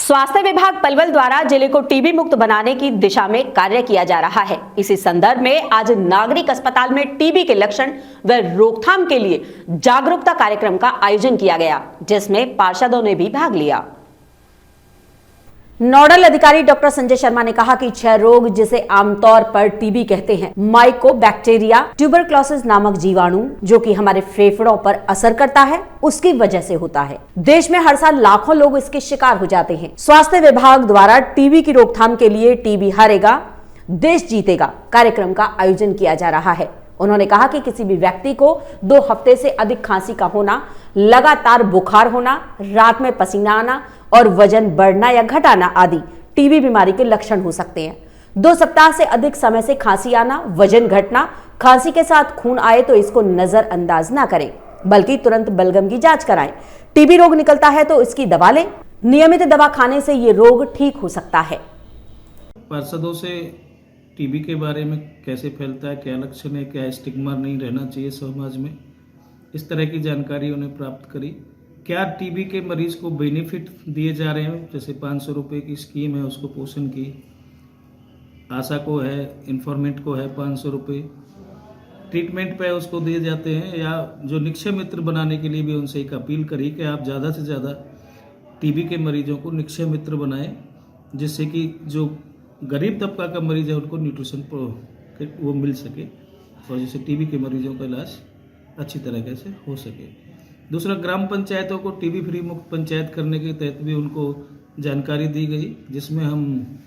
स्वास्थ्य विभाग पलवल द्वारा जिले को टीबी मुक्त बनाने की दिशा में कार्य किया जा रहा है। इसी संदर्भ में आज नागरिक अस्पताल में टीबी के लक्षण व रोकथाम के लिए जागरूकता कार्यक्रम का आयोजन किया गया, जिसमें पार्षदों ने भी भाग लिया। नोडल अधिकारी डॉक्टर संजय शर्मा ने कहा कि क्षय रोग, जिसे आमतौर पर टीबी कहते हैं, माइकोबैक्टीरिया ट्यूबरक्लोसिस नामक जीवाणु जो कि हमारे फेफड़ों पर असर करता है, उसकी वजह से होता है। देश में हर साल लाखों लोग इसके शिकार हो जाते हैं। स्वास्थ्य विभाग द्वारा टीबी की रोकथाम के लिए टीबी हारेगा देश जीतेगा कार्यक्रम का आयोजन किया जा रहा है। उन्होंने कहा कि किसी भी व्यक्ति को 2 हफ्ते से अधिक खांसी का होना, लगातार बुखार होना, रात में पसीना आना और वजन बढ़ना या घटाना आदि टीबी बीमारी के लक्षण हो सकते हैं। 2 सप्ताह से अधिक समय से खांसी आना, वजन घटना, खांसी के साथ खून आए तो इसको नजरअंदाज ना करें, बल्कि तुरंत बलगम की जांच कराएं। टीबी रोग निकलता है तो इसकी दवा लें। नियमित दवा खाने से ये रोग ठीक हो सकता है। पार्षदों से टीबी के बारे में कैसे फैलता है, क्या लक्षण है, क्या स्टिग्मा नहीं रहना चाहिए समाज में, इस तरह की जानकारी उन्हें प्राप्त करी। क्या टीबी के मरीज को बेनिफिट दिए जा रहे हैं, जैसे 500 रुपये की स्कीम है उसको पोषण की, आशा को है, इन्फॉर्मेंट को है 500 रुपये, ट्रीटमेंट पे उसको दिए जाते हैं। या जो निक्षय मित्र बनाने के लिए भी उनसे एक अपील करी कि आप ज़्यादा से ज़्यादा टीबी के मरीजों को निक्षय मित्र बनाएं, जिससे कि जो गरीब तबका का मरीज है उनको न्यूट्रिशन वो मिल सके और जिससे टीबी के मरीजों का इलाज अच्छी तरीके से हो सके। दूसरा, ग्राम पंचायतों को टीबी फ्री मुक्त पंचायत करने के तहत भी उनको जानकारी दी गई, जिसमें हम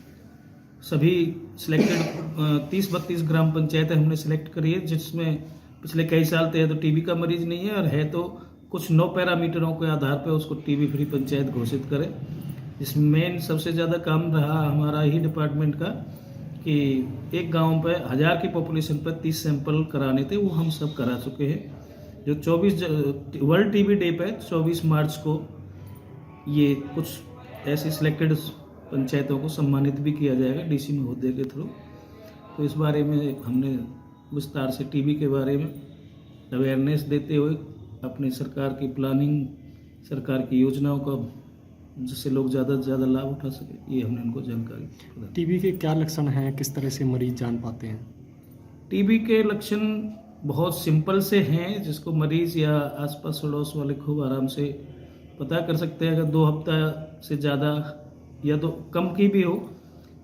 सभी सिलेक्टेड 30-32 ग्राम पंचायतें हमने सिलेक्ट करी है, जिसमें पिछले कई साल से तो टीबी का मरीज नहीं है और है तो कुछ 9 पैरामीटरों के आधार पर उसको टीबी फ्री पंचायत घोषित करें। इसमें मेन सबसे ज़्यादा काम रहा हमारा ही डिपार्टमेंट का कि एक गांव पे 1000 की पॉपुलेशन पर 30 सैंपल कराने थे, वो हम सब करा चुके हैं। जो 24 वर्ल्ड टीबी डे पे 24 मार्च को ये कुछ ऐसी सिलेक्टेड पंचायतों को सम्मानित भी किया जाएगा डीसी महोदय के थ्रू। तो इस बारे में हमने विस्तार से टीबी के बारे में अवेयरनेस देते हुए अपनी सरकार की प्लानिंग, सरकार की योजनाओं का, जिससे लोग ज़्यादा से ज़्यादा लाभ उठा सके, ये हमने उनको जानकारी दी। टीबी के क्या लक्षण हैं, किस तरह से मरीज जान पाते हैं? टीबी के लक्षण बहुत सिंपल से हैं, जिसको मरीज या आसपास पड़ोस वाले खूब आराम से पता कर सकते हैं। अगर 2 हफ्ता से ज़्यादा या तो कम की भी हो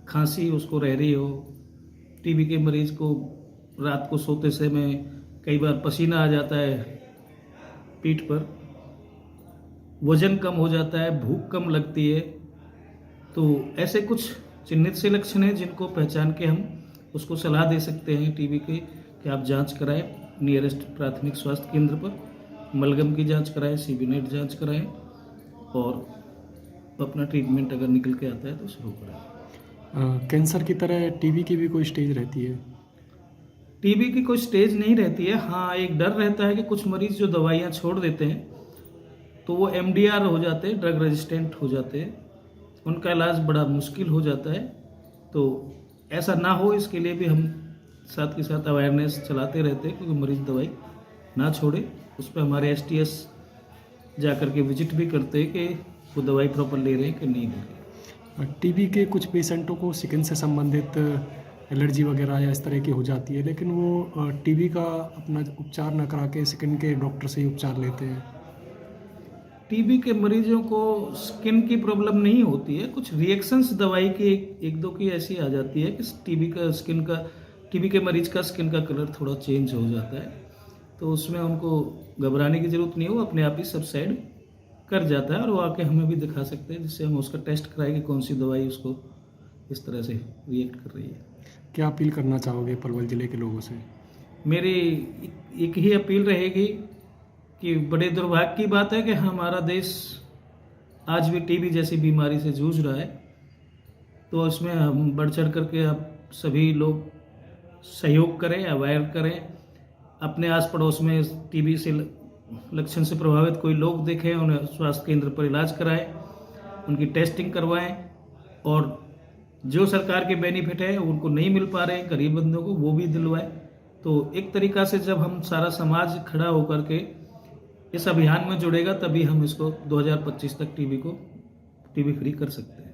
खांसी उसको रह रही हो, टीबी के मरीज को रात को सोते समय कई बार पसीना आ जाता है पीठ पर, वजन कम हो जाता है, भूख कम लगती है, तो ऐसे कुछ चिन्हित से लक्षण हैं जिनको पहचान के हम उसको सलाह दे सकते हैं टीबी के कि आप जांच कराएं नियरेस्ट प्राथमिक स्वास्थ्य केंद्र पर, मलगम की जांच कराएं, सीबी नेट जांच कराएं और अपना ट्रीटमेंट अगर निकल के आता है तो शुरू कराएं। कैंसर की तरह टीबी की भी कोई स्टेज रहती है? टीबी की कोई स्टेज नहीं रहती है। हाँ, एक डर रहता है कि कुछ मरीज जो दवाइयाँ छोड़ देते हैं तो वो MDR हो जाते हैं, ड्रग रेजिस्टेंट हो जाते हैं, उनका इलाज बड़ा मुश्किल हो जाता है। तो ऐसा ना हो इसके लिए भी हम साथ के साथ अवेयरनेस चलाते रहते हैं, क्योंकि मरीज दवाई ना छोड़े। उस पर हमारे STS जा कर के विजिट भी करते हैं कि वो दवाई प्रॉपर ले रहे हैं कि नहीं ले रहे। टीबी के कुछ पेशेंटों को स्किन से संबंधित एलर्जी वगैरह या इस तरह की हो जाती है, लेकिन वो टीबी का अपना उपचार न करा के स्किन के डॉक्टर से ही उपचार लेते हैं। टीबी के मरीजों को स्किन की प्रॉब्लम नहीं होती है, कुछ रिएक्शंस दवाई की एक दो की ऐसी आ जाती है कि टीबी के मरीज का स्किन का कलर थोड़ा चेंज हो जाता है, तो उसमें उनको घबराने की ज़रूरत नहीं है, वो अपने आप ही सबसाइड कर जाता है और वो आके हमें भी दिखा सकते हैं, जिससे हम उसका टेस्ट कराएं कि कौन सी दवाई उसको इस तरह से रिएक्ट कर रही है। क्या अपील करना चाहोगे पलवल ज़िले के लोगों से? मेरी एक ही अपील रहेगी कि बड़े दुर्भाग्य की बात है कि हमारा देश आज भी टीबी जैसी बीमारी से जूझ रहा है, तो इसमें हम बढ़ चढ़ करके आप सभी लोग सहयोग करें, अवेयर करें, अपने आस पड़ोस में टीबी से लक्षण से प्रभावित कोई लोग देखें, उन्हें स्वास्थ्य केंद्र पर इलाज कराएं, उनकी टेस्टिंग करवाएं और जो सरकार के बेनिफिट है उनको नहीं मिल पा रहे हैं गरीब बंदों को, वो भी दिलवाएं। तो एक तरीक़ा से जब हम सारा समाज खड़ा होकर के इस अभियान में जुड़ेगा, तभी हम इसको 2025 तक टीबी को टीबी फ्री कर सकते हैं।